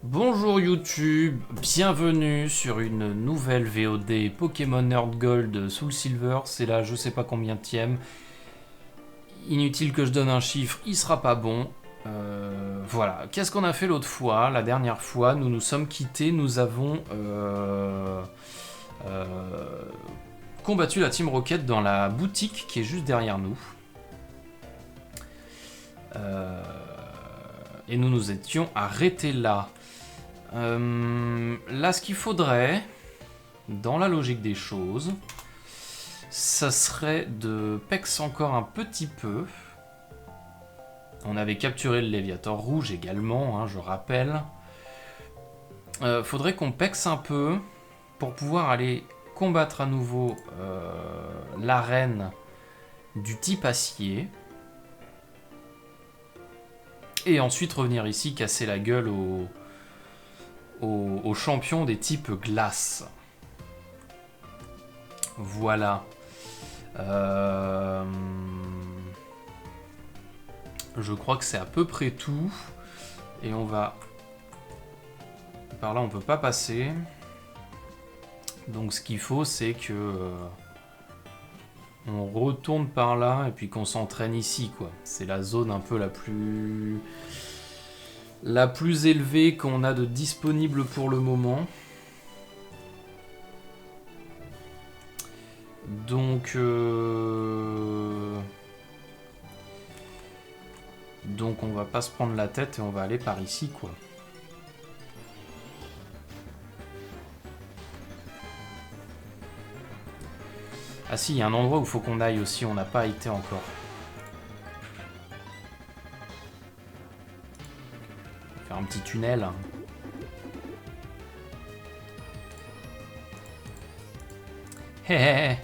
Bonjour YouTube, bienvenue sur une nouvelle VOD Pokémon Nerd Gold Soul Silver, c'est là je sais pas combienième. Inutile que je donne un chiffre, il sera pas bon. Voilà, qu'est-ce qu'on a fait l'autre fois? La dernière fois, nous nous sommes quittés, nous avons combattu la Team Rocket dans la boutique qui est juste derrière nous. Et nous nous étions arrêtés là. Là, ce qu'il faudrait, dans la logique des choses, ça serait de pex encore un petit peu. On avait capturé le Léviator rouge également, hein, je rappelle. Faudrait qu'on pex un peu pour pouvoir aller combattre à nouveau l'arène du type acier. Et ensuite revenir ici casser la gueule aux champions des types glace. Voilà. Je crois que c'est à peu près tout. Et on va... Par là, on peut pas passer. Donc ce qu'il faut, c'est que... on retourne par là et puis qu'on s'entraîne ici, quoi. C'est la zone un peu la plus élevée qu'on a de disponible pour le moment. Donc on va pas se prendre la tête et on va aller par ici, quoi. Ah si, il y a un endroit où il faut qu'on aille aussi, on n'a pas été encore. Faire un petit tunnel. Hé hé hé.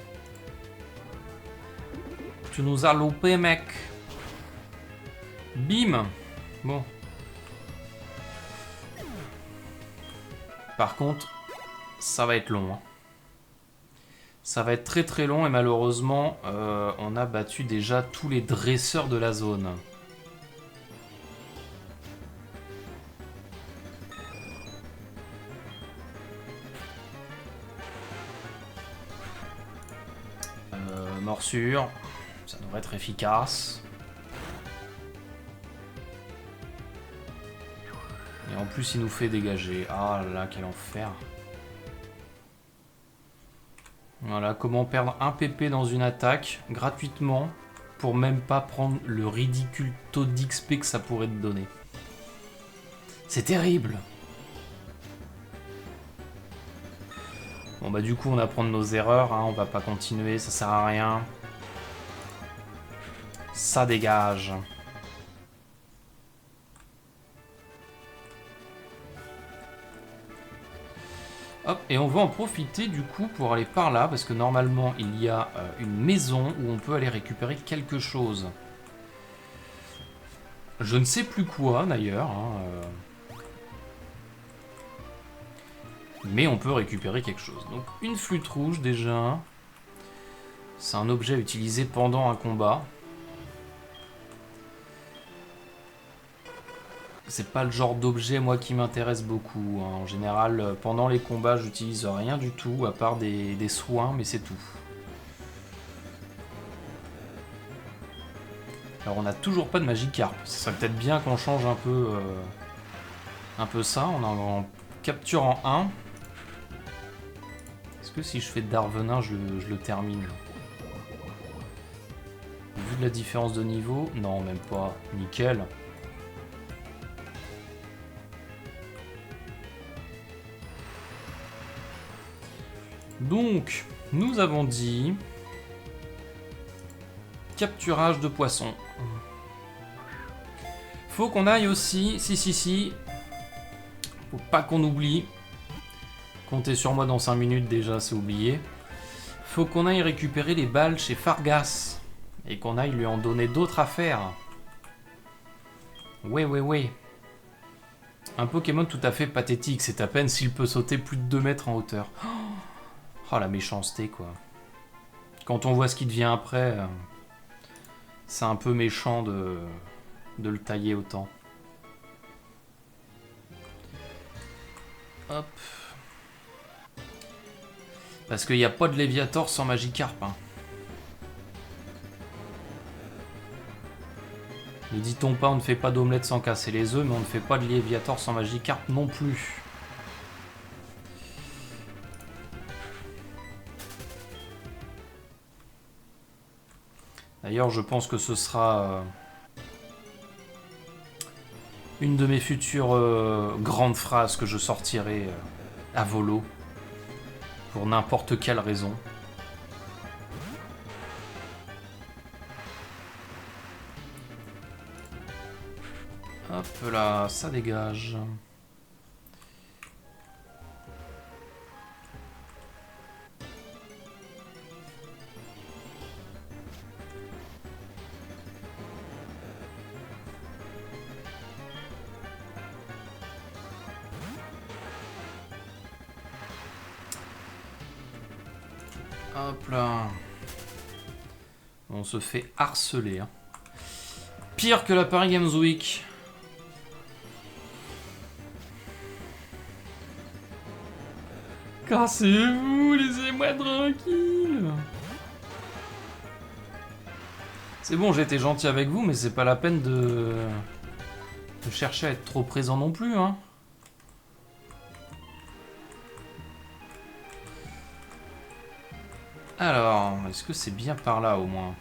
Tu nous as loupé, mec. Bim. Bon. Par contre, ça va être long. Hein. Ça va être très très long et malheureusement, on a battu déjà tous les dresseurs de la zone. Morsure, ça devrait être efficace. Et en plus, il nous fait dégager. Ah là, quel enfer. Voilà, comment perdre un PP dans une attaque gratuitement pour même pas prendre le ridicule taux d'XP que ça pourrait te donner. C'est terrible. Bon bah du coup on apprend de nos erreurs, hein, on va pas continuer, ça sert à rien. Ça dégage. Hop, et on va en profiter du coup pour aller par là, parce que normalement il y a une maison où on peut aller récupérer quelque chose. Je ne sais plus quoi d'ailleurs, hein, mais on peut récupérer quelque chose. Donc une flûte rouge déjà. C'est un objet utilisé pendant un combat. C'est pas le genre d'objet moi qui m'intéresse beaucoup. Hein. En général, pendant les combats, j'utilise rien du tout, à part des soins, mais c'est tout. Alors on n'a toujours pas de Magikarp. Ce serait peut-être bien qu'on change un peu ça. On en capture en 1. Est-ce que si je fais Darvenin, je le termine? Vu de la différence de niveau, non, même pas. Nickel. Donc, nous avons dit... capturage de poissons. Faut qu'on aille aussi... Si. Faut pas qu'on oublie. Comptez sur moi dans 5 minutes déjà, c'est oublié. Faut qu'on aille récupérer les balles chez Fargas. Et qu'on aille lui en donner d'autres à faire. Ouais. Un Pokémon tout à fait pathétique. C'est à peine s'il peut sauter plus de 2 mètres en hauteur. Oh la méchanceté quoi. Quand on voit ce qui devient après, c'est un peu méchant de le tailler autant. Hop. Parce qu'il n'y a pas de Léviator sans Magikarp. Hein. Ne dit-on pas, on ne fait pas d'omelette sans casser les œufs, mais on ne fait pas de Léviator sans Magikarp non plus. D'ailleurs, je pense que ce sera une de mes futures grandes phrases que je sortirai à volo. Pour n'importe quelle raison. Hop là, ça dégage. Hop là. On se fait harceler. Hein. Pire que la Paris Games Week. Cassez-vous, laissez-moi tranquille. C'est bon, j'ai été gentil avec vous, mais c'est pas la peine de chercher à être trop présent non plus. Hein. Alors, est-ce que c'est bien par là au moins?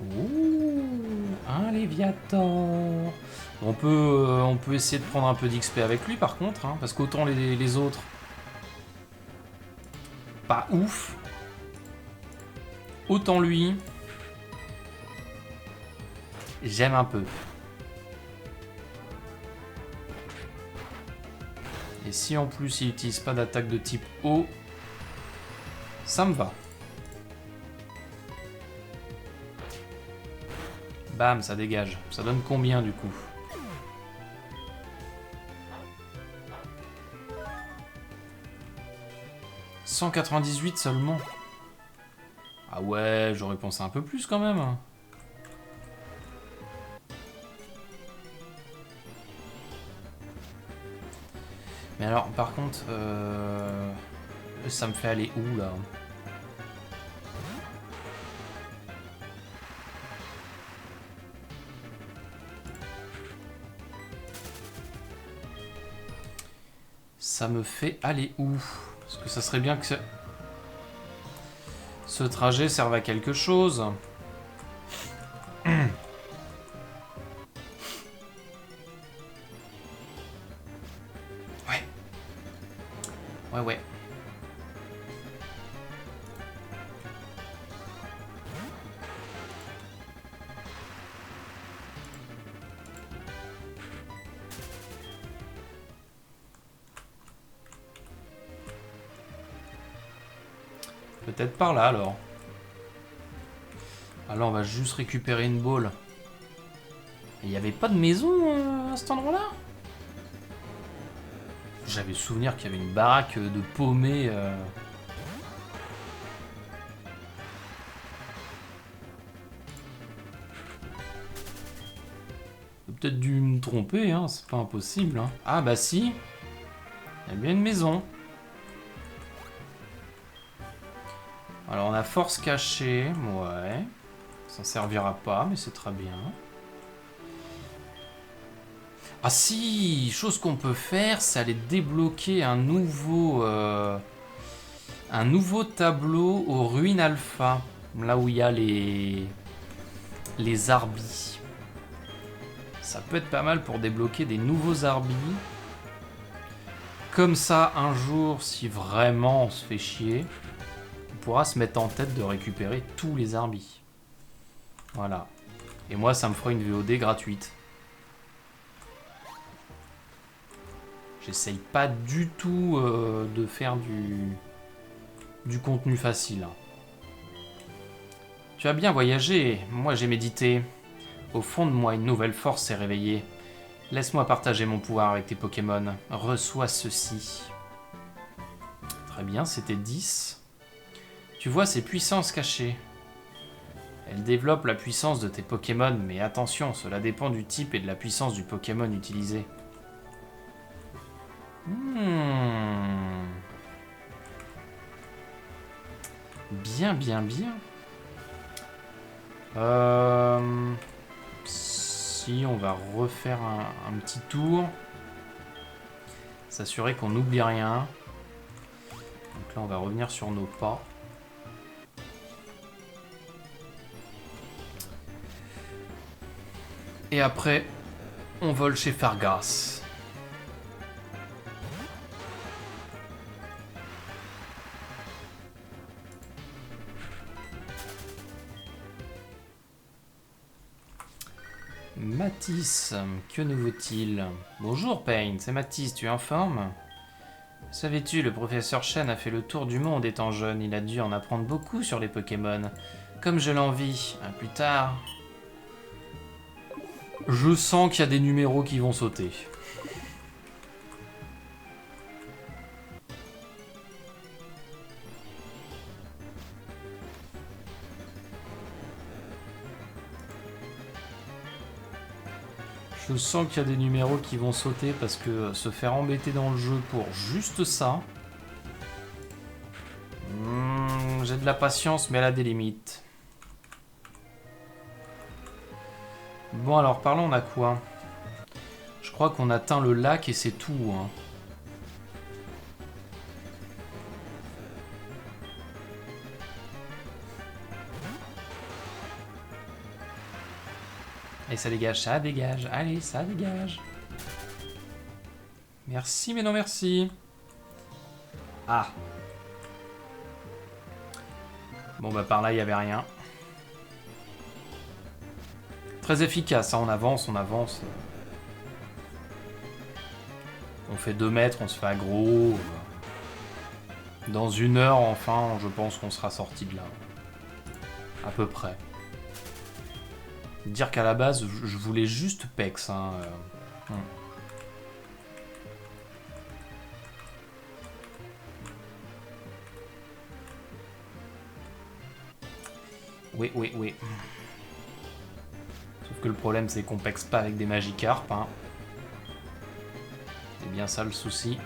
Ouh, un Léviator. On peut essayer de prendre un peu d'XP avec lui par contre, hein, parce qu'autant les autres, pas ouf. Autant lui, j'aime un peu. Et si en plus il n'utilise pas d'attaque de type eau, ça me va. Bam, ça dégage. Ça donne combien du coup? « 198 seulement. » Ah ouais, j'aurais pensé un peu plus quand même. Mais alors, par contre, ça me fait aller où là? Ça me fait aller où? Parce que ça serait bien que ce trajet serve à quelque chose. Ouais. Peut-être par là alors. Alors on va juste récupérer une balle. Il n'y avait pas de maison à cet endroit-là? J'avais souvenir qu'il y avait une baraque de paumés. J'ai peut-être dû me tromper, hein, c'est pas impossible. Hein. Ah bah si, il y a bien une maison. Alors on a force cachée, ouais. Ça servira pas, mais c'est très bien. Ah si, chose qu'on peut faire, c'est aller débloquer un nouveau tableau aux ruines alpha. Là où il y a les arbis. Ça peut être pas mal pour débloquer des nouveaux arbis. Comme ça, un jour, si vraiment on se fait chier, on pourra se mettre en tête de récupérer tous les arbis. Voilà. Et moi, ça me fera une VOD gratuite. J'essaye pas du tout de faire du contenu facile. Tu as bien voyagé, moi j'ai médité. Au fond de moi, une nouvelle force s'est réveillée. Laisse-moi partager mon pouvoir avec tes Pokémon. Reçois ceci. Très bien, c'était 10. Tu vois ces puissances cachées. Elle développe la puissance de tes Pokémon, mais attention, cela dépend du type et de la puissance du Pokémon utilisé. Bien, bien, bien. Si, on va refaire un petit tour. S'assurer qu'on n'oublie rien. Donc là, on va revenir sur nos pas. Et après, on vole chez Fargas. Mathis, que nous vaut-il? Bonjour Pain, c'est Mathis, tu es en forme? Savais-tu, le professeur Chen a fait le tour du monde étant jeune, il a dû en apprendre beaucoup sur les Pokémon. Comme je l'envie, à plus tard. Je sens qu'il y a des numéros qui vont sauter. Je sens qu'il y a des numéros qui vont sauter parce que se faire embêter dans le jeu pour juste ça... j'ai de la patience, mais elle a des limites. Bon, alors, par là, on a quoi? Je crois qu'on atteint le lac et c'est tout, hein. Et ça dégage, allez, ça dégage. Merci, mais non merci. Ah. Bon, bah par là, il n'y avait rien. Très efficace, hein, on avance, on avance. On fait 2 mètres, on se fait aggro. Dans 1 heure, enfin, je pense qu'on sera sorti de là. À peu près. Dire qu'à la base, je voulais juste Pex. Hein. Oui, oui, oui. Sauf que le problème, c'est qu'on pexe pas avec des Magikarp. Hein. C'est bien ça le souci.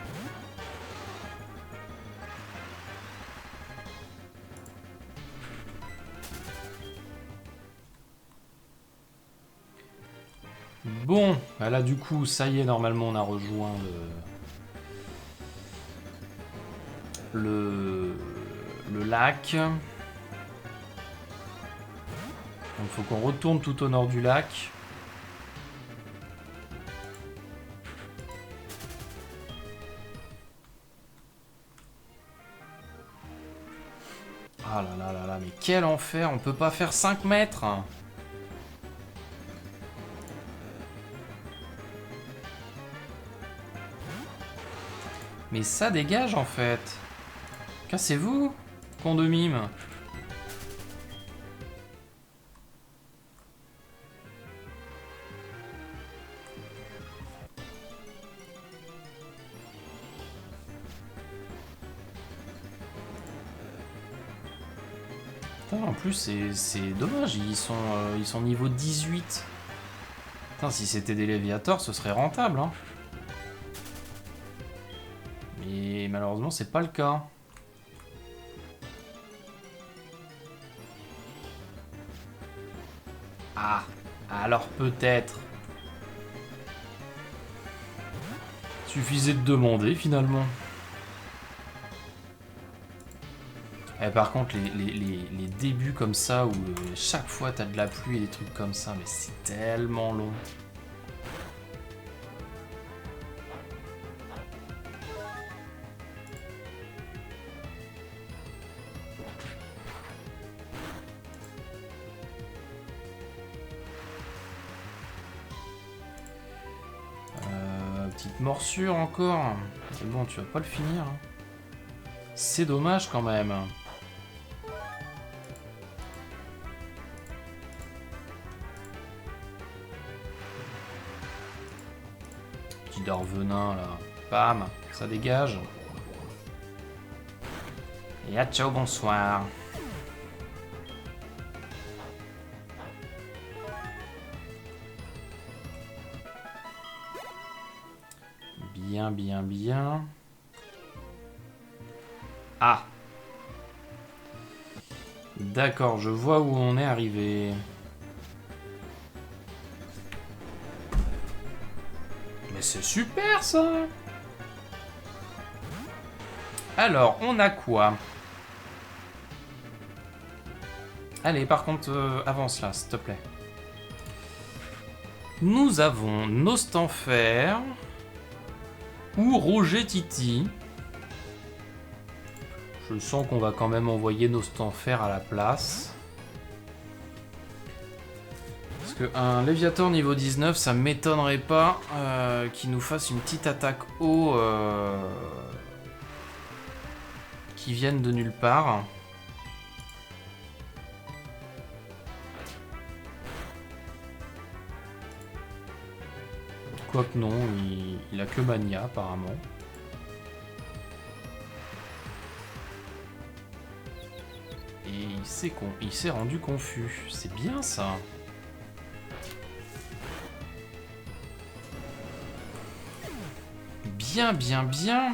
Bon, bah là du coup, ça y est, normalement on a rejoint le lac. Donc faut qu'on retourne tout au nord du lac. Ah là là là là, mais quel enfer, on peut pas faire 5 mètres. Mais ça dégage en fait. Cassez-vous, con de mime. Putain, en plus c'est dommage, ils sont niveau 18. Putain, si c'était des Léviators, ce serait rentable, hein. Mais malheureusement, c'est pas le cas. Ah, alors peut-être. Suffisait de demander finalement. Et par contre, les débuts comme ça, où chaque fois t'as de la pluie et des trucs comme ça, mais c'est tellement long. Petite morsure encore. C'est bon, tu vas pas le finir. Hein. C'est dommage quand même. Petit Darvenin là. Bam, ça dégage. Et à ciao, bonsoir. Bien, bien, bien. Ah! D'accord, je vois où on est arrivé. Mais c'est super ça! Alors, on a quoi? Allez, par contre, avance là, s'il te plaît. Nous avons Nostanfer ou Roger Titi. Je sens qu'on va quand même envoyer Nostanfer à la place. Parce qu'un Léviator niveau 19, ça m'étonnerait pas qu'il nous fasse une petite attaque haut qui vienne de nulle part. Quoique non, il a que Mania apparemment. Et il s'est rendu confus. C'est bien ça. Bien, bien, bien.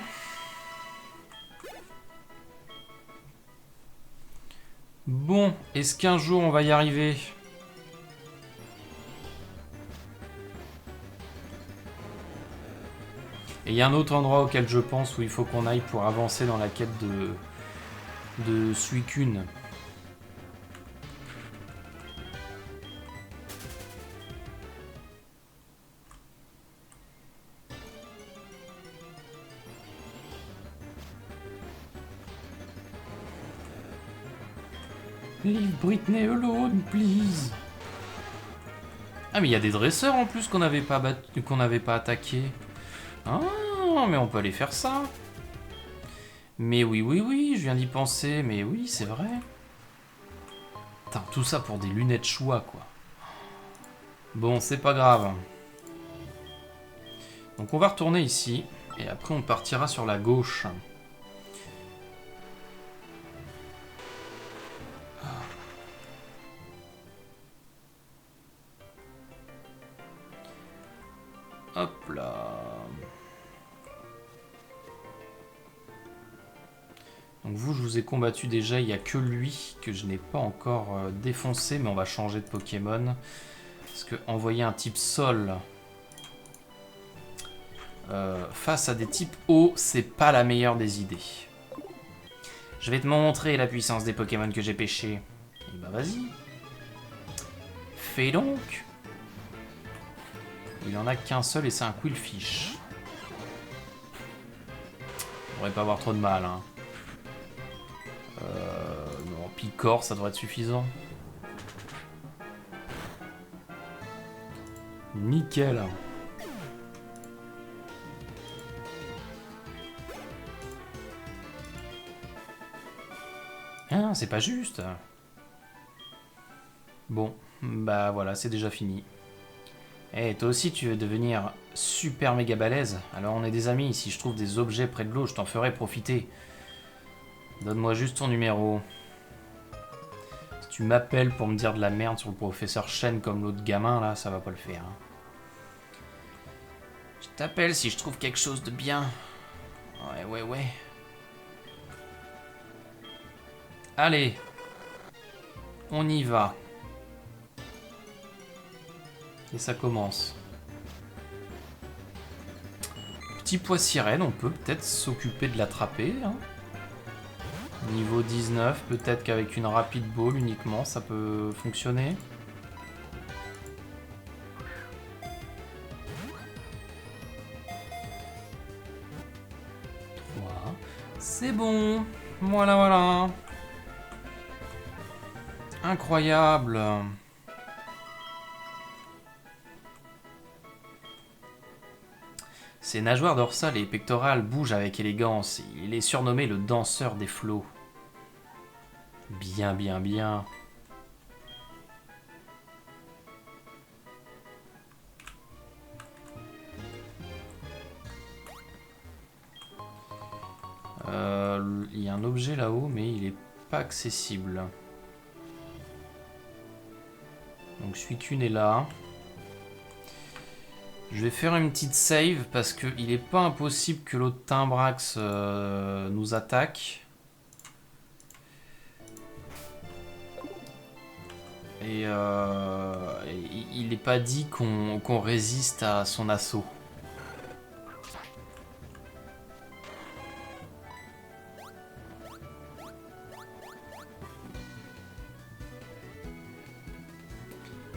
Bon, est-ce qu'un jour on va y arriver? Et il y a un autre endroit auquel je pense où il faut qu'on aille pour avancer dans la quête de Suicune. Leave Britney alone, please. Ah mais il y a des dresseurs en plus qu'on n'avait pas attaqué. Ah mais on peut aller faire ça. Mais oui oui oui, je viens d'y penser. Mais oui c'est vrai. Putain, tout ça pour des lunettes choix quoi. Bon c'est pas grave. Donc on va retourner ici et après on partira sur la gauche. Hop là. Donc vous, je vous ai combattu déjà, il n'y a que lui que je n'ai pas encore défoncé, mais on va changer de Pokémon. Parce que envoyer un type sol face à des types eau, c'est pas la meilleure des idées. Je vais te montrer la puissance des Pokémon que j'ai pêchés. Et bah vas-y. Fais donc. Il en a qu'un seul et c'est un Quillfish. On devrait pas avoir trop de mal, hein. Non, Picor, ça devrait être suffisant. Nickel. Ah, c'est pas juste. Bon, bah voilà, c'est déjà fini. Eh, toi aussi tu veux devenir super méga balèze? Alors on est des amis, si je trouve des objets près de l'eau, je t'en ferai profiter. Donne-moi juste ton numéro. Si tu m'appelles pour me dire de la merde sur le professeur Shen comme l'autre gamin, là, ça va pas le faire. Hein. Je t'appelle si je trouve quelque chose de bien. Ouais. Allez. On y va. Et ça commence. Petit pois sirène, on peut peut-être s'occuper de l'attraper. Hein. Niveau 19, peut-être qu'avec une rapide ball uniquement, ça peut fonctionner. C'est bon. Voilà. Incroyable. Ses nageoires dorsales et pectorales bougent avec élégance. Il est surnommé le danseur des flots. Bien. Il y a un objet là-haut, mais il est pas accessible. Donc Suicune est là. Je vais faire une petite save parce qu'il n'est pas impossible que l'autre Timbrax nous attaque. Et il n'est pas dit qu'on résiste à son assaut.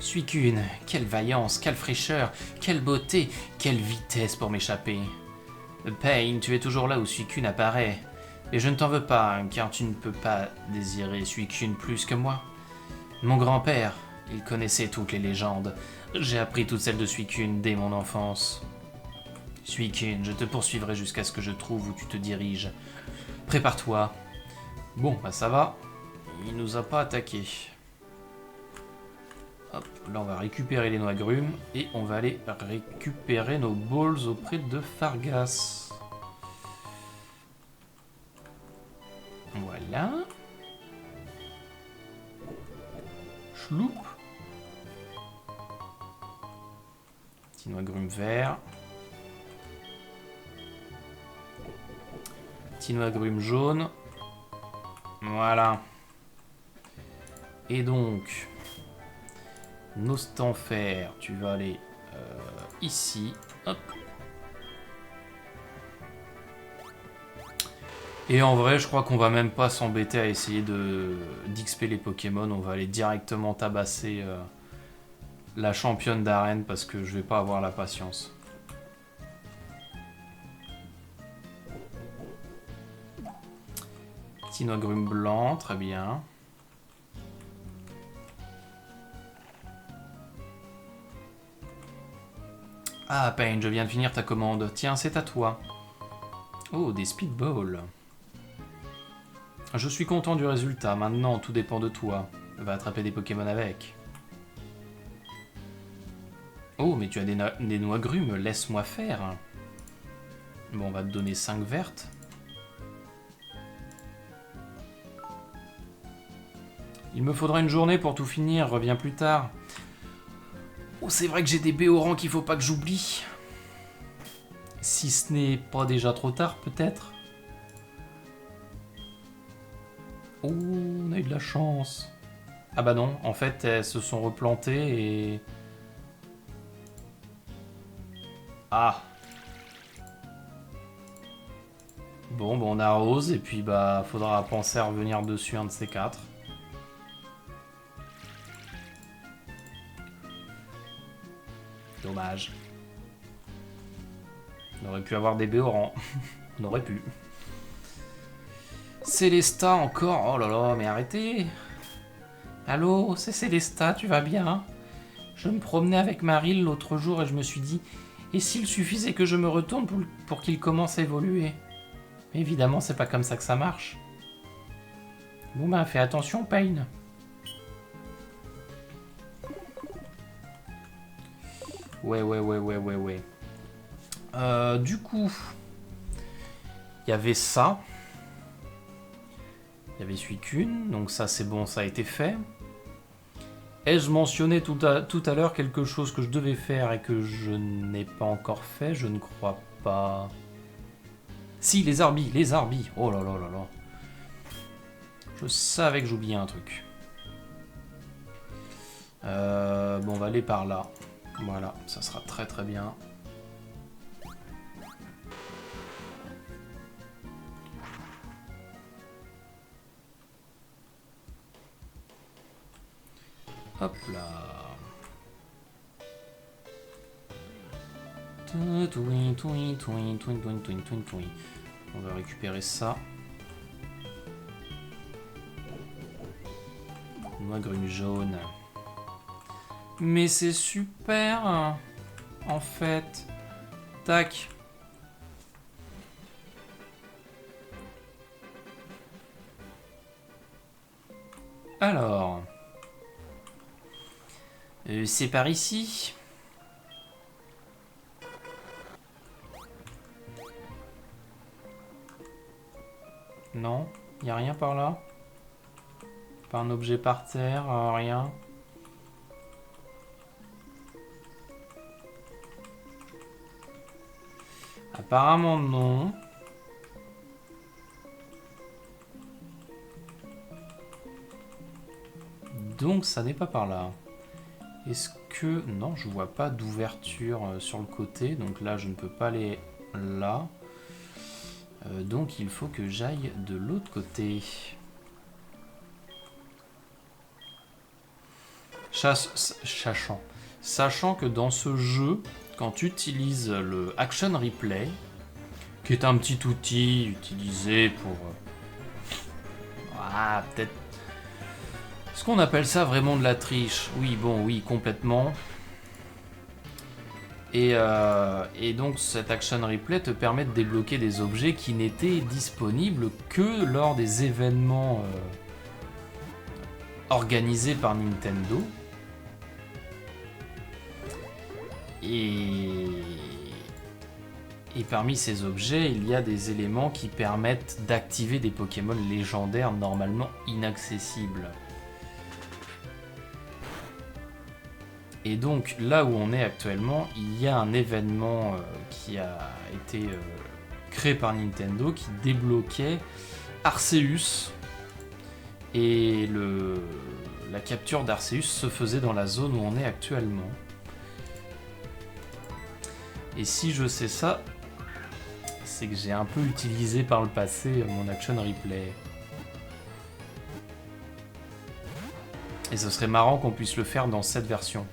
Suicune, quelle vaillance, quelle fraîcheur, quelle beauté, quelle vitesse pour m'échapper. Pain, tu es toujours là où Suicune apparaît. Et je ne t'en veux pas, car tu ne peux pas désirer Suicune plus que moi. Mon grand-père, il connaissait toutes les légendes. J'ai appris toutes celles de Suicune dès mon enfance. Suicune, je te poursuivrai jusqu'à ce que je trouve où tu te diriges. Prépare-toi. Bon, bah ça va. Il nous a pas attaqué. Hop, là on va récupérer les noix agrumes et on va aller récupérer nos balls auprès de Fargas. Voilà. Chloup. Petit noix agrumes vert. Petit noix agrumes jaune. Voilà. Et donc... Nostanfer, tu vas aller ici. Hop. Et en vrai, je crois qu'on va même pas s'embêter à essayer d'XP les Pokémon. On va aller directement tabasser la championne d'arène parce que je vais pas avoir la patience. Petit noix agrumes blanc, très bien. Ah, Pain, je viens de finir ta commande. Tiens, c'est à toi. Oh, des speedballs. Je suis content du résultat. Maintenant, tout dépend de toi. Va attraper des Pokémon avec. Oh, mais tu as des noix agrumes. Laisse-moi faire. Bon, on va te donner 5 vertes. Il me faudra une journée pour tout finir. Reviens plus tard. Oh, c'est vrai que j'ai des béorans qu'il faut pas que j'oublie. Si ce n'est pas déjà trop tard, peut-être. Oh, on a eu de la chance. Ah bah non, en fait, elles se sont replantées et... Ah. Bon, bah on arrose et puis bah faudra penser à revenir dessus un de ces quatre. Dommage. On aurait pu avoir des béorans. On aurait pu. Célesta encore. Oh là là, mais arrêtez. Allô, c'est Célesta, tu vas bien? Je me promenais avec Maryl l'autre jour et je me suis dit, et s'il suffisait que je me retourne pour qu'il commence à évoluer? Mais évidemment, c'est pas comme ça que ça marche. Bon ben, fais attention, Pain. Ouais. Du coup, il y avait ça. Il y avait Suicune, donc ça c'est bon, ça a été fait. Ai-je mentionné tout à l'heure quelque chose que je devais faire et que je n'ai pas encore fait? Je ne crois pas. Si, les arbis. Oh là là là là. Je savais que j'oubliais un truc. Bon, on va aller par là. Voilà, ça sera très très bien. Hop là. On va récupérer ça. Noix agrumes jaune. Mais c'est super. En fait. Tac. Alors. C'est par ici. Non, il n'y a rien par là. Pas un objet par terre, rien. Apparemment non. Donc ça n'est pas par là. Est-ce que... Non, je vois pas d'ouverture sur le côté. Donc là, je ne peux pas aller là. Donc il faut que j'aille de l'autre côté. Sachant que dans ce jeu, quand tu utilises le Action Replay, qui est un petit outil utilisé pour... peut-être... Est-ce qu'on appelle ça vraiment de la triche? Oui, bon, oui, complètement. Et donc cet Action Replay te permet de débloquer des objets qui n'étaient disponibles que lors des événements organisés par Nintendo. Et parmi ces objets, il y a des éléments qui permettent d'activer des Pokémon légendaires normalement inaccessibles. Et donc, là où on est actuellement, il y a un événement qui a été créé par Nintendo qui débloquait Arceus. Et la capture d'Arceus se faisait dans la zone où on est actuellement. Et si je sais ça, c'est que j'ai un peu utilisé par le passé mon Action Replay. Et ce serait marrant qu'on puisse le faire dans cette version.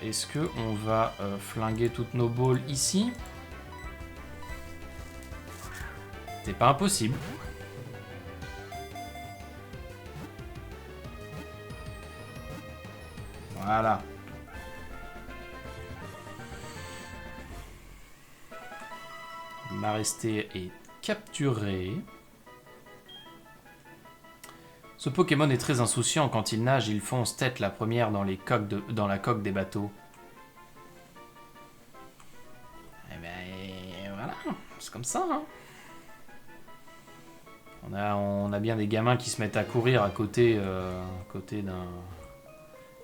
Est-ce qu'on va flinguer toutes nos balles ici? C'est pas impossible. Voilà. Maresté est capturé. Ce Pokémon est très insouciant. Quand il nage, il fonce tête la première dans la coque des bateaux. Eh ben voilà, c'est comme ça. Hein. On a bien des gamins qui se mettent à courir à côté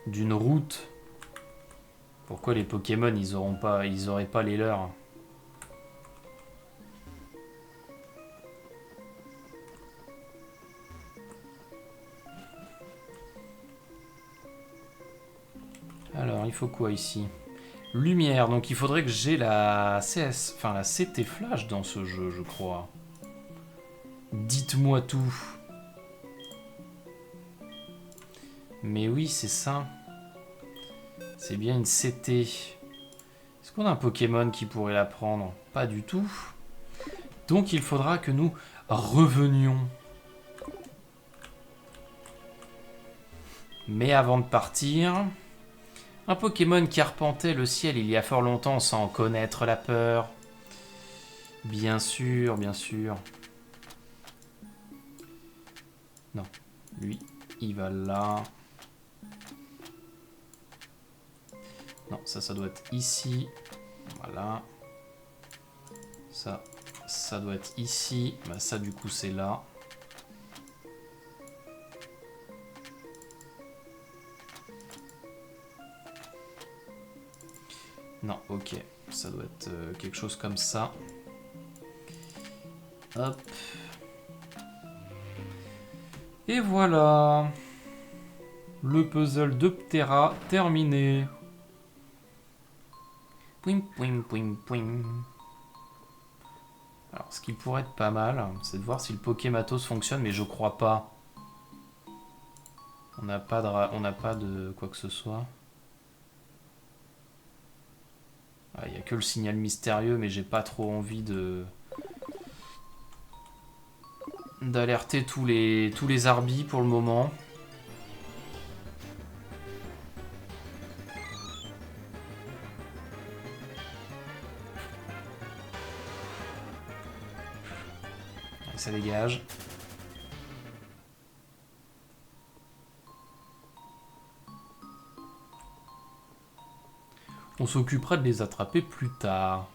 d'une route. Pourquoi les Pokémon ils auraient pas les leurs? Alors, il faut quoi ici? Lumière, donc il faudrait que j'ai la CT Flash dans ce jeu, je crois. Dites-moi tout. Mais oui, c'est ça. C'est bien une CT. Est-ce qu'on a un Pokémon qui pourrait la prendre? Pas du tout. Donc il faudra que nous revenions. Mais avant de partir... Un Pokémon qui arpentait le ciel il y a fort longtemps sans connaître la peur. Bien sûr, bien sûr. Non, lui, il va là. Non, ça doit être ici. Voilà. Ça doit être ici. Bah, ça, du coup, c'est là. Non, ok. Ça doit être quelque chose comme ça. Hop. Et voilà. Le puzzle de Ptera terminé. Pouim, pouim, pouim, pouim. Alors, ce qui pourrait être pas mal, c'est de voir si le Pokématos fonctionne, mais je crois pas. On n'a pas de quoi que ce soit. Il n'y a que le signal mystérieux, mais j'ai pas trop envie d'alerter tous les arbis pour le moment. Et ça dégage. On s'occupera de les attraper plus tard.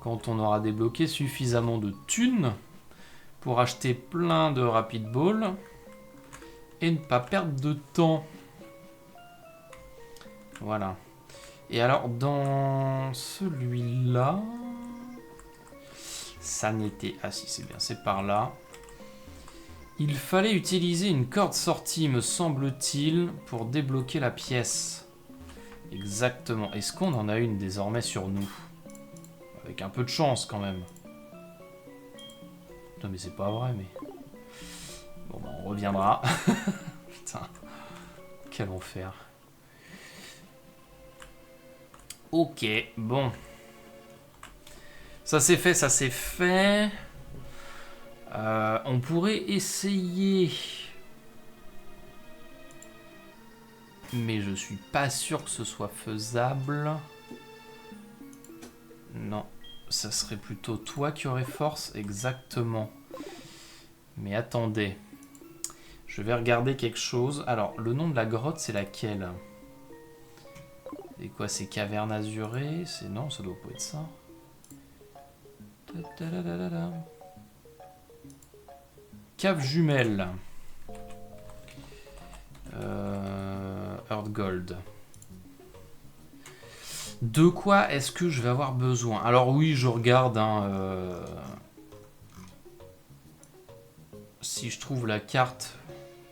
Quand on aura débloqué suffisamment de thunes pour acheter plein de Rapid Ball et ne pas perdre de temps. Voilà. Et alors, dans celui-là... Ça n'était... Ah si, c'est bien, c'est par là. Il fallait utiliser une corde sortie, me semble-t-il, pour débloquer la pièce. Exactement. Est-ce qu'on en a une désormais sur nous? Avec un peu de chance, quand même. Putain, mais c'est pas vrai, mais... Bon, bah, on reviendra. Putain. Quel enfer. Ok, bon. Ça c'est fait, ça c'est fait. On pourrait essayer... Mais je suis pas sûr que ce soit faisable. Non, ça serait plutôt toi qui aurais force, exactement. Mais attendez. Je vais regarder quelque chose. Alors, le nom de la grotte, c'est laquelle? Et quoi, c'est caverne azurée? C'est... Non, ça doit pas être ça. Cave jumelle. Earth Gold. De quoi est-ce que je vais avoir besoin? Alors oui, je regarde. Hein, si je trouve la carte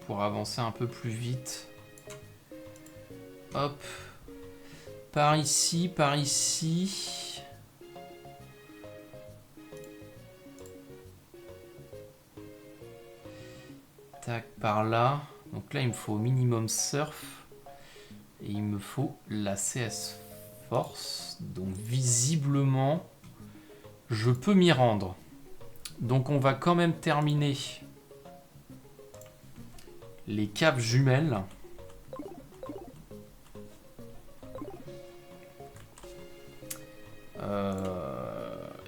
pour avancer un peu plus vite. Hop. Par ici, par ici. Tac, par là. Donc là, il me faut au minimum surf. Et il me faut la CS Force. Donc visiblement, je peux m'y rendre. Donc on va quand même terminer les caves jumelles.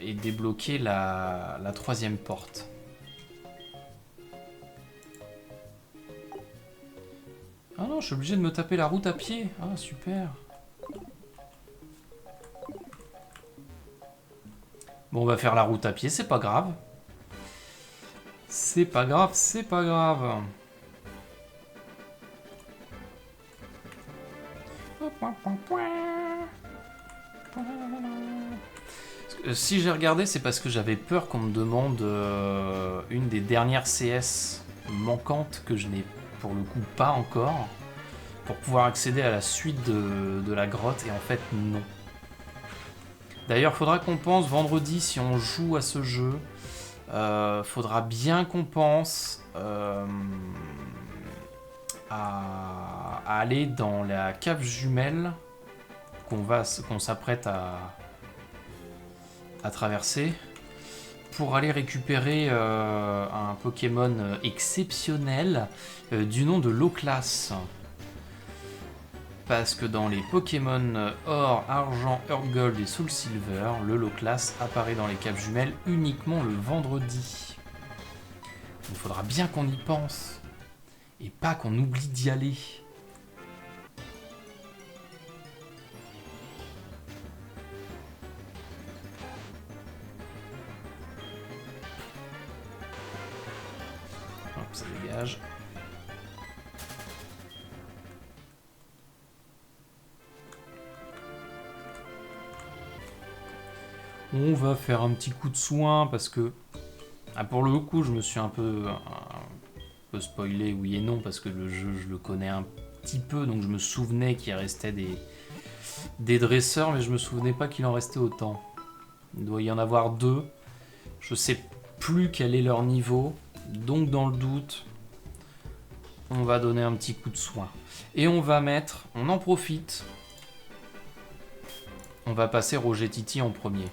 Et débloquer la troisième porte. Ah non, je suis obligé de me taper la route à pied. Ah, super. Bon, on va faire la route à pied, c'est pas grave. C'est pas grave, c'est pas grave. Si j'ai regardé, c'est parce que j'avais peur qu'on me demande une des dernières CS manquantes que je n'ai pour le coup pas encore, pour pouvoir accéder à la suite de la grotte, et en fait non. D'ailleurs, faudra qu'on pense vendredi, si on joue à ce jeu, faudra bien qu'on pense à aller dans la cave jumelle qu'on s'apprête à traverser pour aller récupérer un Pokémon exceptionnel du nom de Loclas. Parce que dans les Pokémon Or, Argent, Earth Gold et Soul Silver, le Loclas apparaît dans les caves jumelles uniquement le vendredi. Il faudra bien qu'on y pense. Et pas qu'on oublie d'y aller. Hop, ça dégage. On va faire un petit coup de soin parce que pour le coup je me suis un peu spoilé, oui et non, parce que le jeu je le connais un petit peu, donc je me souvenais qu'il restait des dresseurs, mais je me souvenais pas qu'il en restait autant. Il doit y en avoir 2. Je sais plus quel est leur niveau, donc dans le doute, on va donner un petit coup de soin. Et on va mettre, on en profite, on va passer Roger Titi en premier.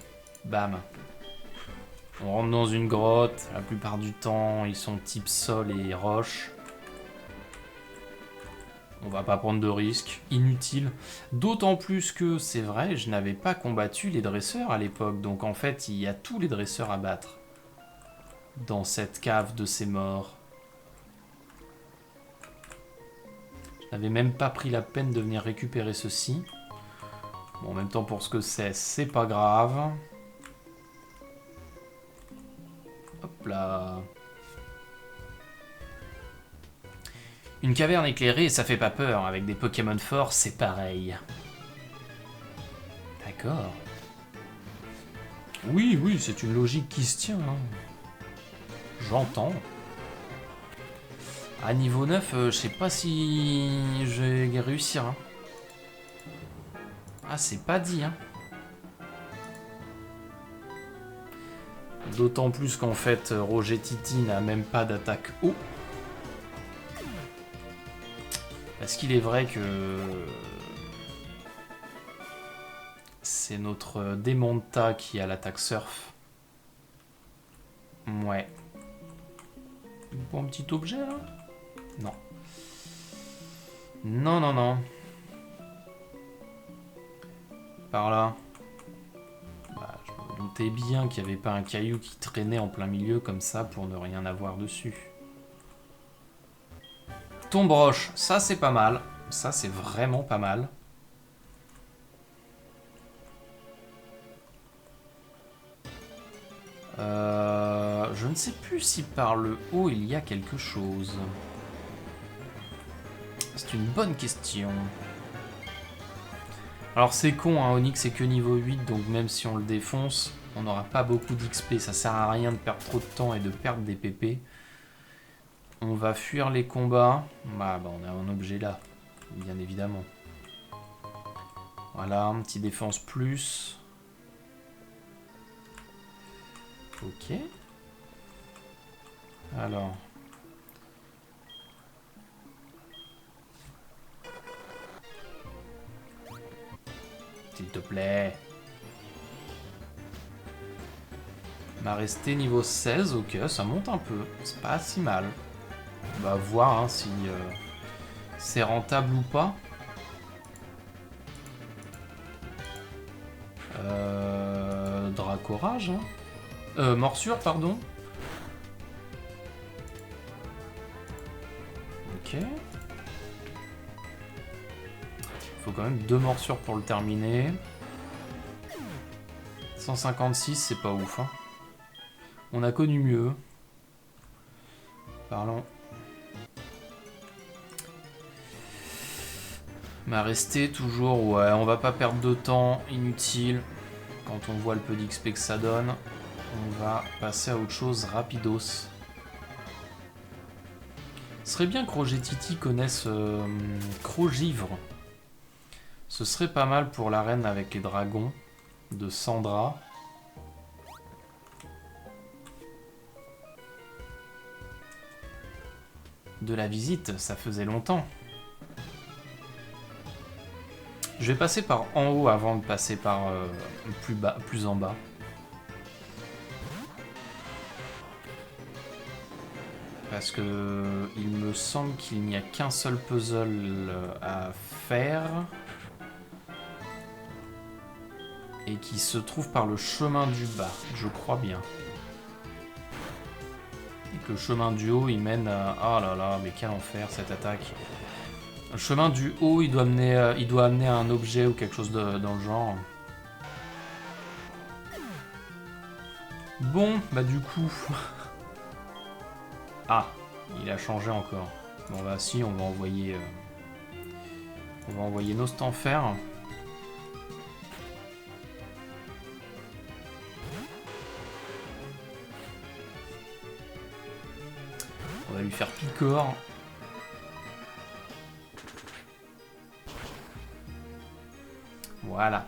Bam. On rentre dans une grotte, la plupart du temps ils sont type sol et roche. On va pas prendre de risques, inutiles. D'autant plus que, c'est vrai, je n'avais pas combattu les dresseurs à l'époque, donc en fait il y a tous les dresseurs à battre dans cette cave de ces morts. Je n'avais même pas pris la peine de venir récupérer ceci. Bon, en même temps pour ce que c'est pas grave. Hop là. Une caverne éclairée, ça fait pas peur. Avec des Pokémon forts, c'est pareil. D'accord. Oui, oui, c'est une logique qui se tient. Hein. J'entends. À niveau 9, je sais pas si je vais réussir. Hein. Ah, c'est pas dit. Hein. D'autant plus qu'en fait, Roger Titi n'a même pas d'attaque haut. Parce qu'il est vrai que c'est notre Démonta qui a l'attaque surf. Ouais. Bon petit objet là? Non. Non, non, non. Par là. Bah, je me doutais bien qu'il n'y avait pas un caillou qui traînait en plein milieu comme ça pour ne rien avoir dessus. Tombroche, ça c'est pas mal. Ça c'est vraiment pas mal. Je ne sais plus si par le haut il y a quelque chose. C'est une bonne question. Alors c'est con, hein, Onyx c'est que niveau 8, donc même si on le défonce, on n'aura pas beaucoup d'XP. Ça sert à rien de perdre trop de temps et de perdre des PP. On va fuir les combats. Bah, on a un objet là, bien évidemment. Voilà, un petit défense plus. Ok. Alors. S'il te plaît. M'a resté niveau 16, ok, ça monte un peu. C'est pas si mal. On va voir hein, si c'est rentable ou pas. Dracorage. Hein. Morsure, pardon. Ok. Faut quand même 2 morsures pour le terminer. 156, c'est pas ouf. Hein. On a connu mieux. Parlons. M'a resté toujours, ouais, on va pas perdre de temps, inutile. Quand on voit le peu d'XP que ça donne, on va passer à autre chose rapidos. Ce serait bien que Roger Titi connaisse Crogivre. Ce serait pas mal pour l'arène avec les dragons de Sandra. De la visite, ça faisait longtemps. Je vais passer par en haut avant de passer par plus bas, plus en bas. Parce que il me semble qu'il n'y a qu'un seul puzzle à faire. Et qui se trouve par le chemin du bas, je crois bien. Et que le chemin du haut, il mène à... Oh là là, mais quel enfer cette attaque. Le chemin du haut, il doit amener à un objet ou quelque chose dans le genre. Bon, bah du coup... Ah, il a changé encore. Bon bah si, on va envoyer... On va envoyer Nostanfer. On va lui faire Picor. Voilà.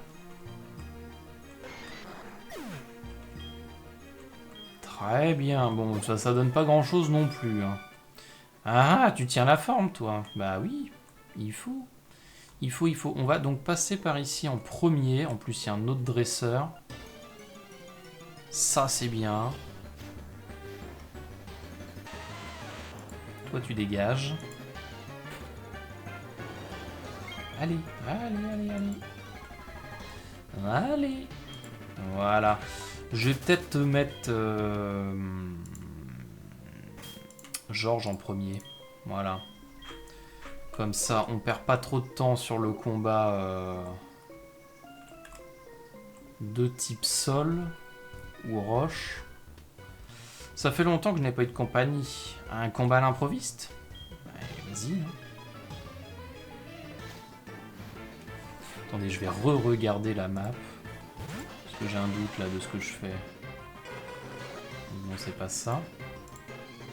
Très bien. Bon, ça donne pas grand chose non plus. Hein. Ah, tu tiens la forme, toi. Bah oui, il faut. Il faut. On va donc passer par ici en premier. En plus, il y a un autre dresseur. Ça, c'est bien. Toi, tu dégages. Allez, allez. Allez. Voilà. Je vais peut-être te mettre Georges en premier. Voilà. Comme ça, on perd pas trop de temps sur le combat de type sol ou roche. Ça fait longtemps que je n'ai pas eu de compagnie. Un combat à l'improviste? Vas-y. Hein. Attendez, je vais re-regarder la map. Parce que j'ai un doute là de ce que je fais. Non, c'est pas ça.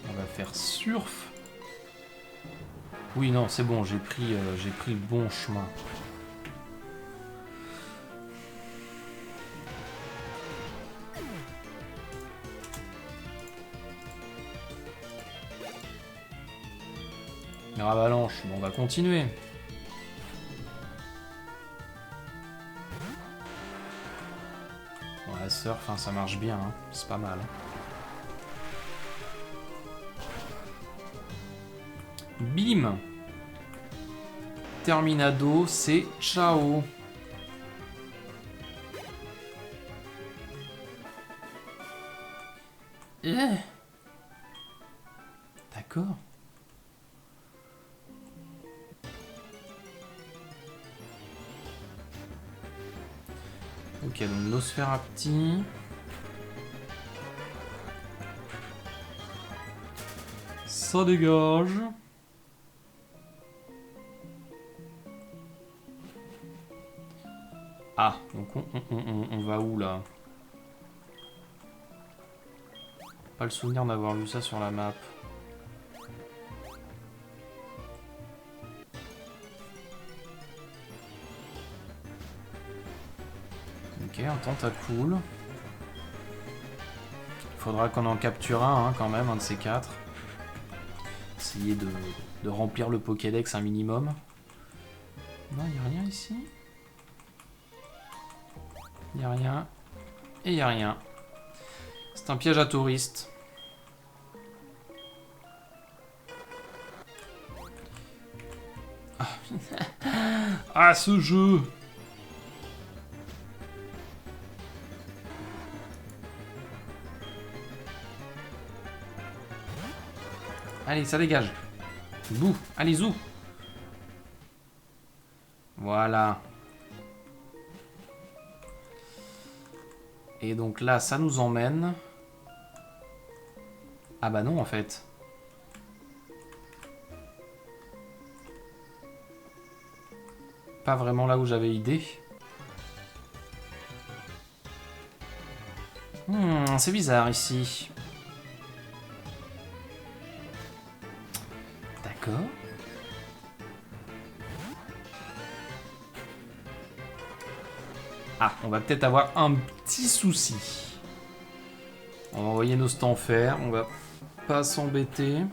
On va faire surf. Oui, non, c'est bon, j'ai pris le bon chemin. Avalanche, bon, on va continuer. Bon, la surf, hein, ça marche bien, hein, c'est pas mal. Hein. Bim! Terminado, c'est ciao! D'accord. Ok, donc Nosferapti. Ça dégage. Ah, donc on va où là? Pas le souvenir d'avoir vu ça sur la map. Ok, un tentacool. Faudra qu'on en capture un, hein, quand même, un de ces quatre. Essayer de remplir le Pokédex un minimum. Non, il n'y a rien ici. Il n'y a rien. Et il n'y a rien. C'est un piège à touristes. Ah, ce jeu! Allez, ça dégage. Bouh, allez, zou. Voilà. Et donc là, ça nous emmène... Ah bah non, en fait. Pas vraiment là où j'avais idée. C'est bizarre ici. D'accord. Ah, on va peut-être avoir un petit souci. On va envoyer nos stands faire, on va pas s'embêter.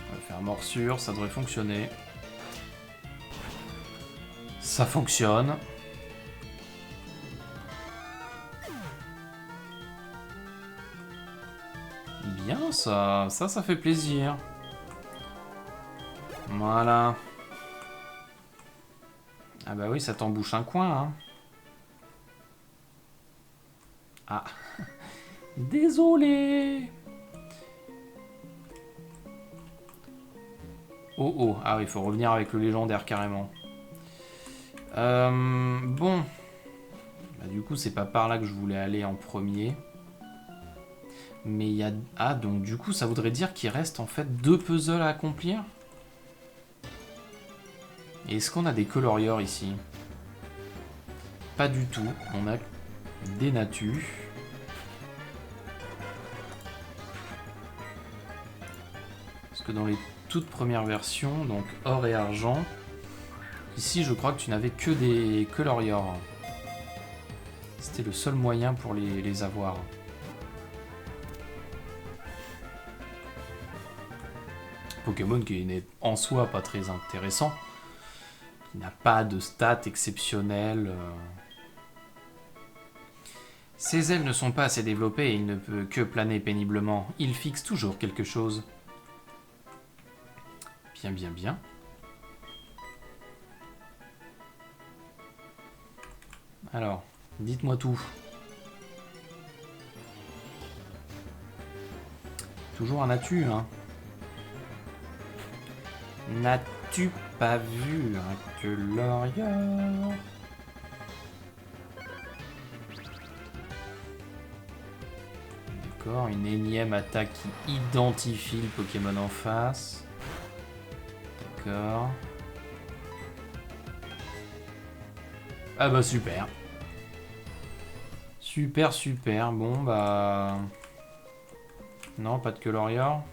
On va faire morsure, ça devrait fonctionner. Ça fonctionne. Bien ça, ça fait plaisir. Voilà. Ah bah oui, ça t'embouche un coin, hein. Ah. Désolé. Oh oh, ah oui, il faut revenir avec le légendaire carrément. Bon. Bah, du coup, c'est pas par là que je voulais aller en premier. Mais il y a... Ah, donc du coup, ça voudrait dire qu'il reste en fait 2 puzzles à accomplir. Et est-ce qu'on a des coloriors ici? Pas du tout. On a des natus. Parce que dans les toutes premières versions, donc or et argent, ici je crois que tu n'avais que des coloriors. C'était le seul moyen pour les avoir. Pokémon qui n'est en soi pas très intéressant. Qui n'a pas de stats exceptionnelles. Ses ailes ne sont pas assez développées et il ne peut que planer péniblement. Il fixe toujours quelque chose. Bien, bien, bien. Alors, dites-moi tout. Toujours un Natu, hein. N'as-tu pas vu un colorior? D'accord, une énième attaque qui identifie le Pokémon en face. D'accord. Ah bah super. Super, super. Bon bah... Non, pas de Colorior.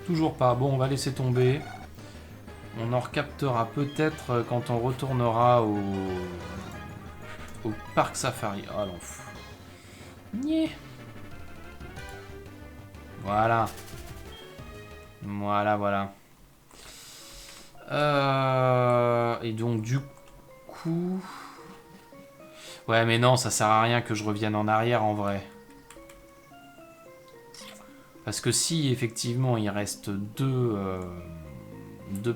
Toujours pas. Bon, on va laisser tomber. On en recaptera peut-être quand on retournera au parc safari. Ah non. Nyeh. Voilà. Voilà, voilà. Et donc du coup... Ouais, mais non, ça sert à rien que je revienne en arrière en vrai. Parce que si effectivement il reste deux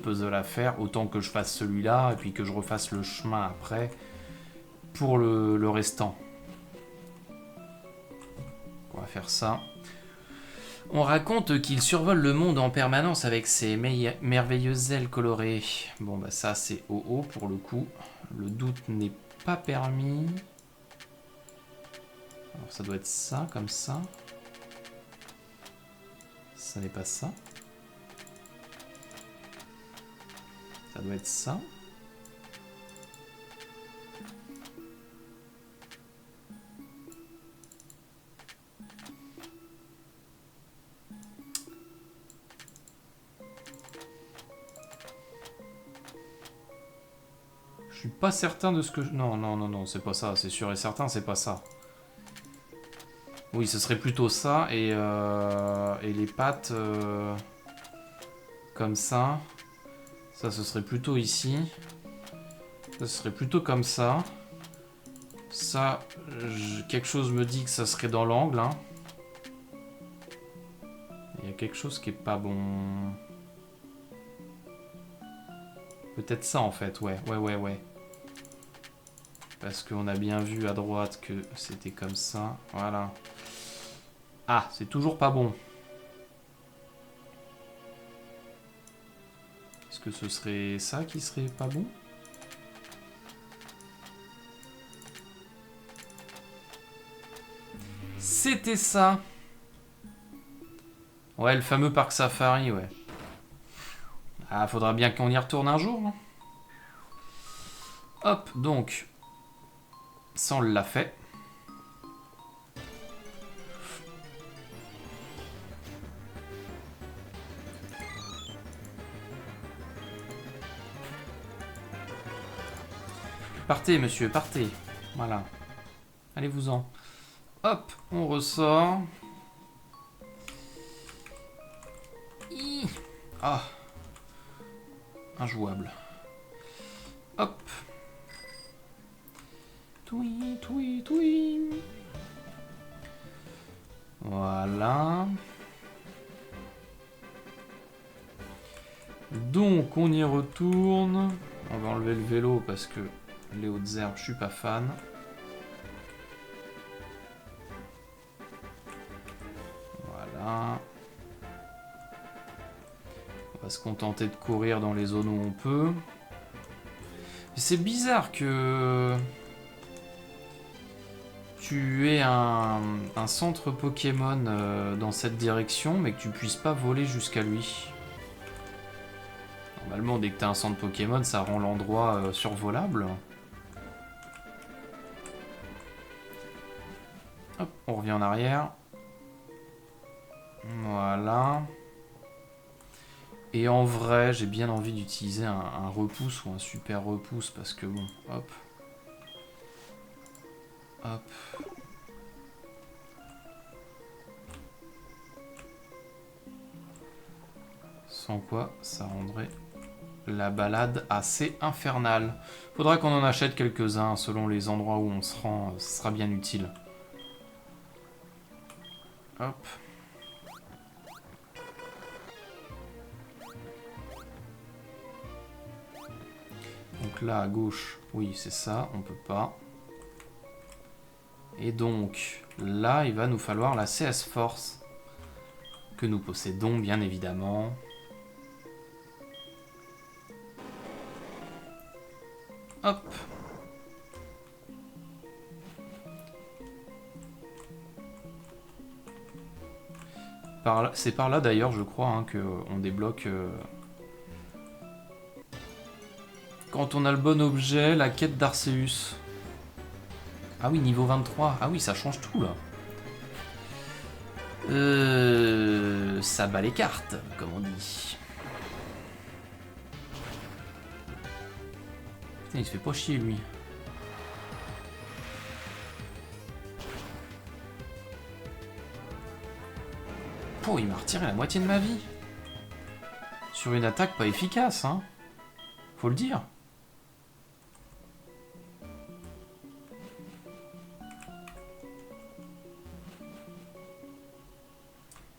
puzzles à faire, autant que je fasse celui-là et puis que je refasse le chemin après pour le restant. On va faire ça. On raconte qu'il survole le monde en permanence avec ses merveilleuses ailes colorées. Bon bah ça c'est OO pour le coup. Le doute n'est pas permis. Alors ça doit être ça, comme ça. Ça n'est pas ça. Ça doit être ça. Je suis pas certain de ce que... Non, non, non, non, c'est pas ça. C'est sûr et certain, c'est pas ça. Oui, ce serait plutôt ça. Et les pattes... comme ça. Ça, ce serait plutôt ici. Ça, ce serait plutôt comme ça. Ça, quelque chose me dit que ça serait dans l'angle. Hein. Il y a quelque chose qui est pas bon. Peut-être ça en fait, ouais, ouais, ouais, ouais. Parce qu'on a bien vu à droite que c'était comme ça. Voilà. Ah, c'est toujours pas bon. Est-ce que ce serait ça qui serait pas bon? C'était ça. Ouais, le fameux parc safari, ouais. Ah, faudra bien qu'on y retourne un jour. Hein. Hop, donc. Ça, on l'a fait. Partez, monsieur, partez. Voilà. Allez-vous-en. Hop, on ressort. Ah. Injouable. Hop. Toui, toui, toui. Voilà. Donc, on y retourne. On va enlever le vélo parce que les hautes herbes, je suis pas fan. Voilà. On va se contenter de courir dans les zones où on peut. C'est bizarre que tu aies un centre Pokémon dans cette direction, mais que tu puisses pas voler jusqu'à lui. Normalement, dès que tu as un centre Pokémon, ça rend l'endroit survolable. Hop, on revient en arrière. Voilà. Et en vrai, j'ai bien envie d'utiliser un repousse ou un super repousse parce que bon, hop. Hop. Sans quoi, ça rendrait la balade assez infernale. Faudra qu'on en achète quelques-uns selon les endroits où on se rend, ce sera bien utile. Hop. Donc là à gauche, oui c'est ça, on peut pas. Et donc là il va nous falloir la CS Force que nous possédons bien évidemment. Hop. C'est par là d'ailleurs, je crois, hein, qu'on débloque... Quand on a le bon objet, la quête d'Arceus. Ah oui, niveau 23. Ah oui, ça change tout, là. Ça bat les cartes, comme on dit. Putain, il se fait pas chier, lui. Oh, il m'a retiré la moitié de ma vie. Sur une attaque pas efficace, hein. Faut le dire.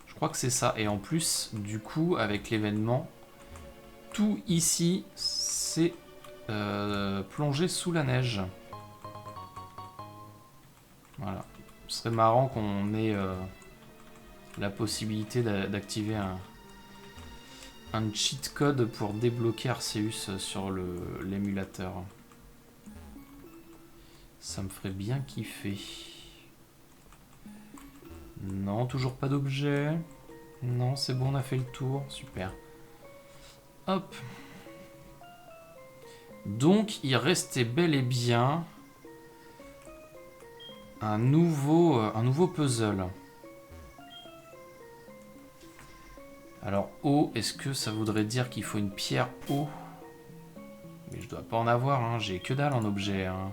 Je crois que c'est ça. Et en plus, du coup, avec l'événement, tout ici, c'est plongé sous la neige. Voilà. Ce serait marrant qu'on ait la possibilité d'activer un cheat code pour débloquer Arceus sur l'émulateur. Ça me ferait bien kiffer. Non, toujours pas d'objet. Non, c'est bon, on a fait le tour. Super. Hop. Donc, il restait bel et bien un nouveau puzzle. Alors, eau, est-ce que ça voudrait dire qu'il faut une pierre eau? Mais je dois pas en avoir, hein. J'ai que dalle en objet. Hein.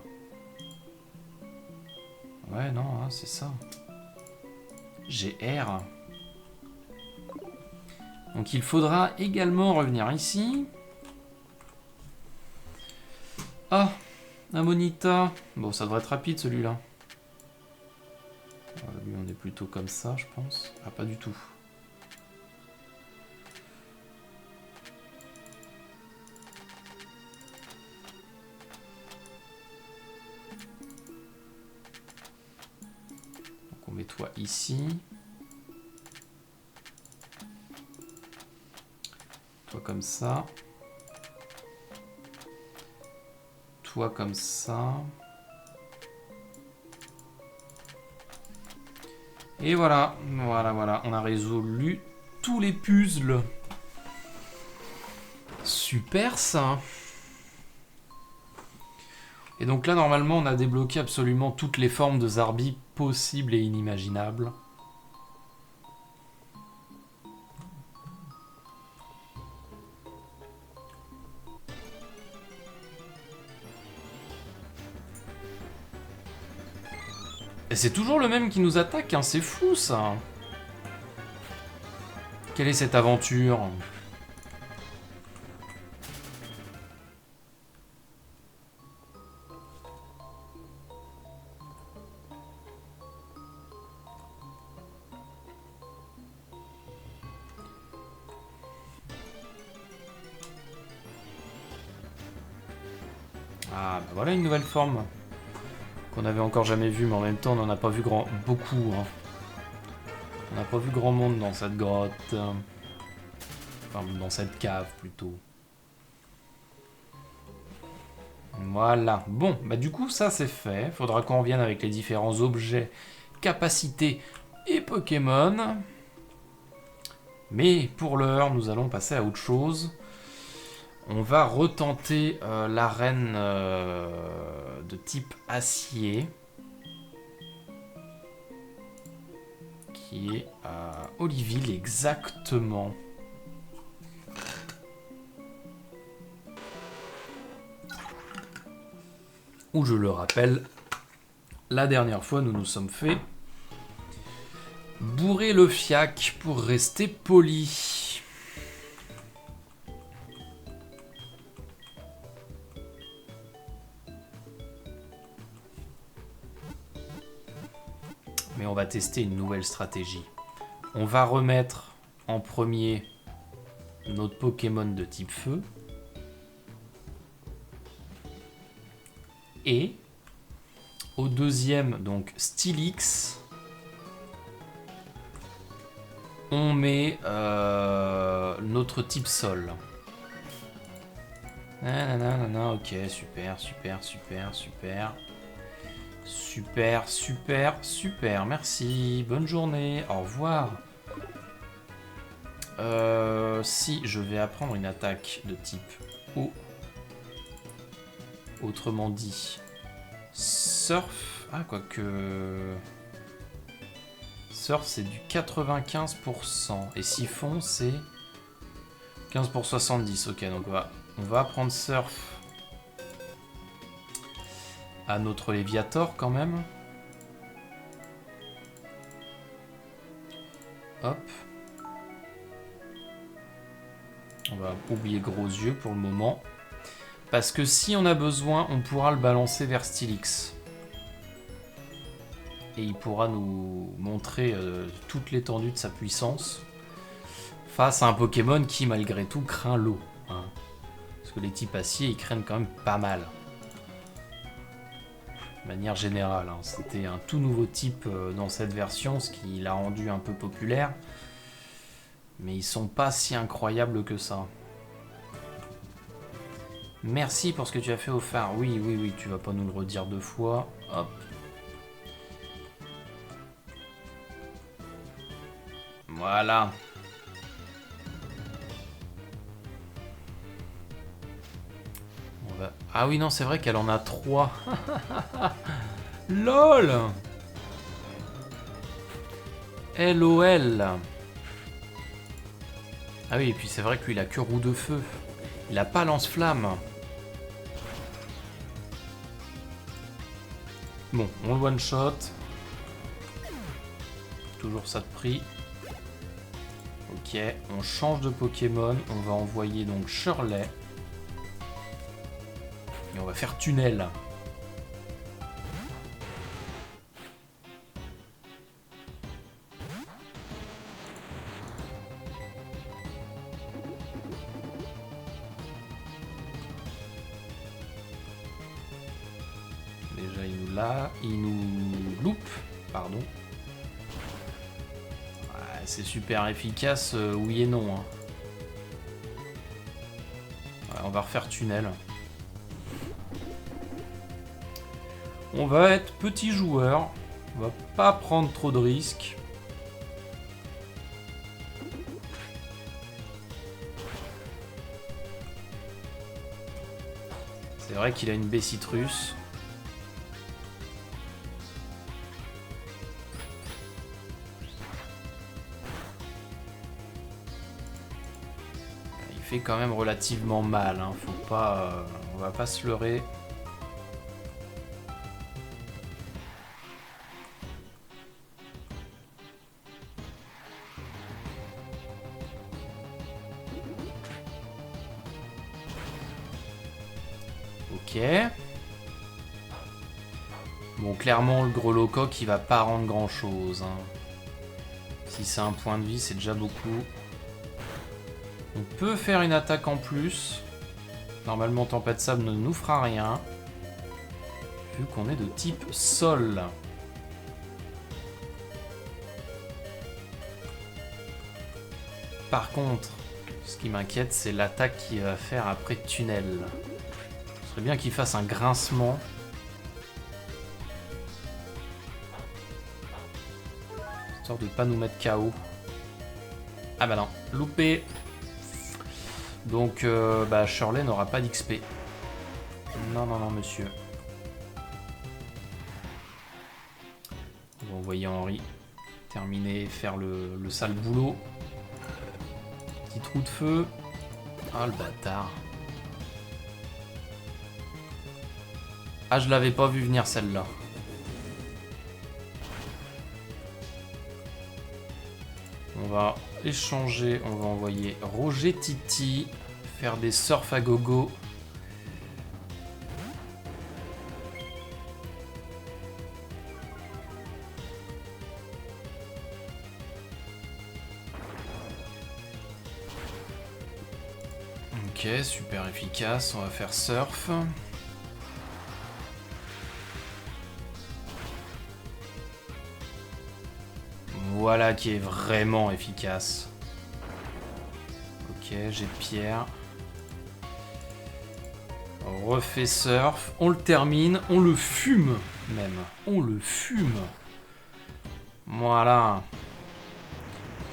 Ouais, non, hein, c'est ça. J'ai R. Donc il faudra également revenir ici. Ah, un Monita. Bon, ça devrait être rapide celui-là. Lui, on est plutôt comme ça, je pense. Ah, pas du tout. Donc on met toi ici. Toi comme ça. Toi comme ça. Et voilà, voilà, on a résolu tous les puzzles. Super ça. Et donc là, normalement, on a débloqué absolument toutes les formes de Zarbi possibles et inimaginables. Et c'est toujours le même qui nous attaque, hein, c'est fou ça. Quelle est cette aventure ? Ah, bah voilà une nouvelle forme. Qu'on n'avait encore jamais vue, mais en même temps, on n'en a pas vu beaucoup. Hein. On n'a pas vu grand monde dans cette grotte. Enfin, dans cette cave, plutôt. Voilà. Bon, bah du coup, ça c'est fait. Faudra qu'on revienne avec les différents objets, capacités et Pokémon. Mais pour l'heure, nous allons passer à autre chose. On va retenter l'arène de type acier. Qui est à Oliville, exactement. Où, je le rappelle, la dernière fois, nous nous sommes fait bourrer le fiac pour rester poli. Mais on va tester une nouvelle stratégie. On va remettre en premier notre Pokémon de type feu. Et au deuxième, donc Steelix, on met notre type sol. Nanana, ok, super. Super, merci, bonne journée, au revoir. Si je vais apprendre une attaque de type eau, autrement dit surf, ah quoique surf c'est du 95% et siphon c'est 15 pour 70, ok donc on va apprendre surf à notre Léviator quand même. Hop. On va oublier gros yeux pour le moment. Parce que si on a besoin, on pourra le balancer vers Stylix. Et il pourra nous montrer toute l'étendue de sa puissance. Face à un Pokémon qui, malgré tout, craint l'eau. Hein. Parce que les types acier, ils craignent quand même pas mal. De manière générale. Hein. C'était un tout nouveau type dans cette version, ce qui l'a rendu un peu populaire. Mais ils sont pas si incroyables que ça. Merci pour ce que tu as fait au phare. Oui, oui, oui, tu vas pas nous le redire 2 fois. Hop. Voilà. Ah oui, non, c'est vrai qu'elle en a 3. LOL. LOL. Ah oui, et puis c'est vrai que lui, il a que roue de feu. Il a pas lance-flamme. Bon, on le one-shot. Toujours ça de prix. Ok, on change de Pokémon. On va envoyer donc Shirley. Et on va faire tunnel. Déjà, il nous loupe, pardon. Ouais, c'est super efficace, oui et non. Hein. Ouais, on va refaire tunnel. On va être petit joueur. On va pas prendre trop de risques. C'est vrai qu'il a une baie citrus. Il fait quand même relativement mal. Hein. Faut pas, on va pas se leurrer. Ok. Bon, clairement, le Grelocoq, il va pas rendre grand chose. Hein. Si c'est un point de vie, c'est déjà beaucoup. On peut faire une attaque en plus. Normalement, Tempête Sable ne nous fera rien. Vu qu'on est de type sol. Par contre, ce qui m'inquiète, c'est l'attaque qu'il va faire après tunnel. Ce serait bien qu'il fasse un grincement. Histoire de pas nous mettre KO. Ah bah non, loupé. Donc, Shirley n'aura pas d'XP. Non, non, non, monsieur. On va envoyer Henri. Terminer, faire le sale boulot. Petit trou de feu. Ah, le bâtard. Ah, je l'avais pas vu venir celle-là. On va échanger, on va envoyer Roger Titi faire des surfs à gogo. Ok, super efficace, on va faire surf. Voilà qui est vraiment efficace. Ok, j'ai pierre. On refait surf, on le termine, on le fume même. On le fume. Voilà.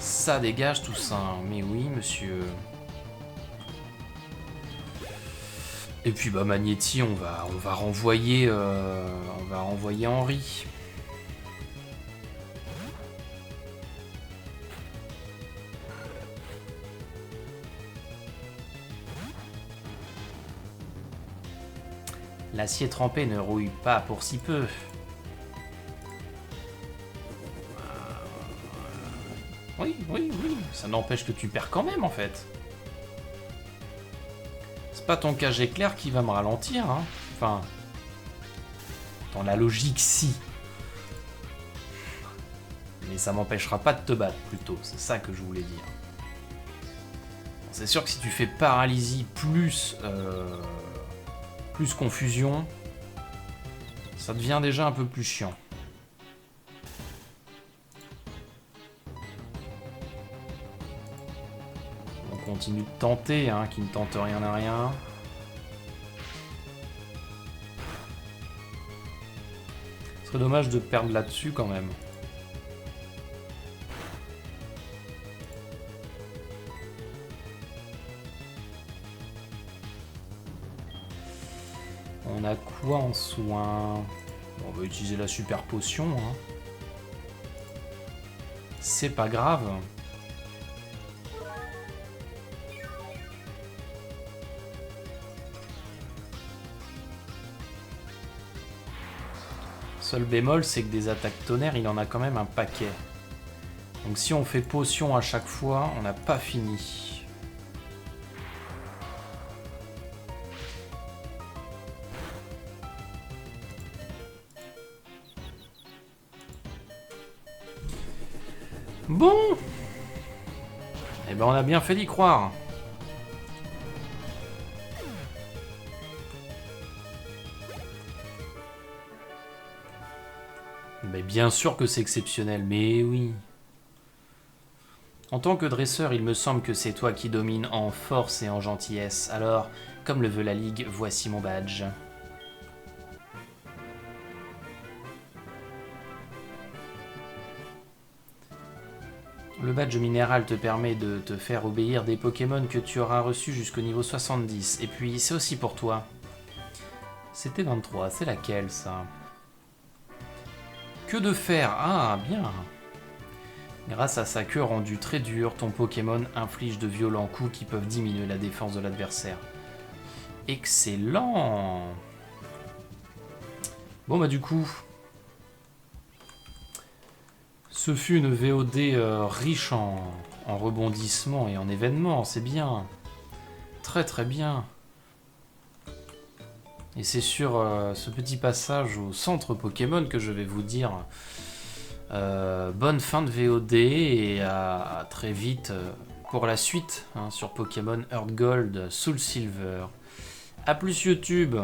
Ça dégage tout ça, hein. Mais oui, monsieur. Et puis bah Magnetti, on va renvoyer Henri. L'acier trempé ne rouille pas pour si peu. Oui, oui, oui. Ça n'empêche que tu perds quand même, en fait. C'est pas ton cage éclair qui va me ralentir, hein. Enfin... Dans la logique, si. Mais ça m'empêchera pas de te battre, plutôt. C'est ça que je voulais dire. C'est sûr que si tu fais paralysie plus confusion, ça devient déjà un peu plus chiant. On continue de tenter, hein, qui ne tente rien à rien. Ce serait dommage de perdre là-dessus quand même. On a quoi en soin? On va utiliser la super potion. Hein. C'est pas grave. Seul bémol, c'est que des attaques tonnerre, il en a quand même un paquet. Donc si on fait potion à chaque fois, on n'a pas fini. Bon, eh ben on a bien fait d'y croire. Mais bien sûr que c'est exceptionnel, mais oui. En tant que dresseur, il me semble que c'est toi qui domines en force et en gentillesse. Alors, comme le veut la Ligue, voici mon badge. Le badge minéral te permet de te faire obéir des Pokémon que tu auras reçus jusqu'au niveau 70. Et puis, c'est aussi pour toi. C'était 23, c'est laquelle, ça? Que de faire? Ah, bien. Grâce à sa queue rendue très dure, ton Pokémon inflige de violents coups qui peuvent diminuer la défense de l'adversaire. Excellent! Bon bah du coup... Ce fut une VOD riche en rebondissements et en événements, c'est bien. Très très bien. Et c'est sur ce petit passage au centre Pokémon que je vais vous dire bonne fin de VOD et à très vite pour la suite hein, sur Pokémon Heart Gold, Soul Silver. A plus YouTube!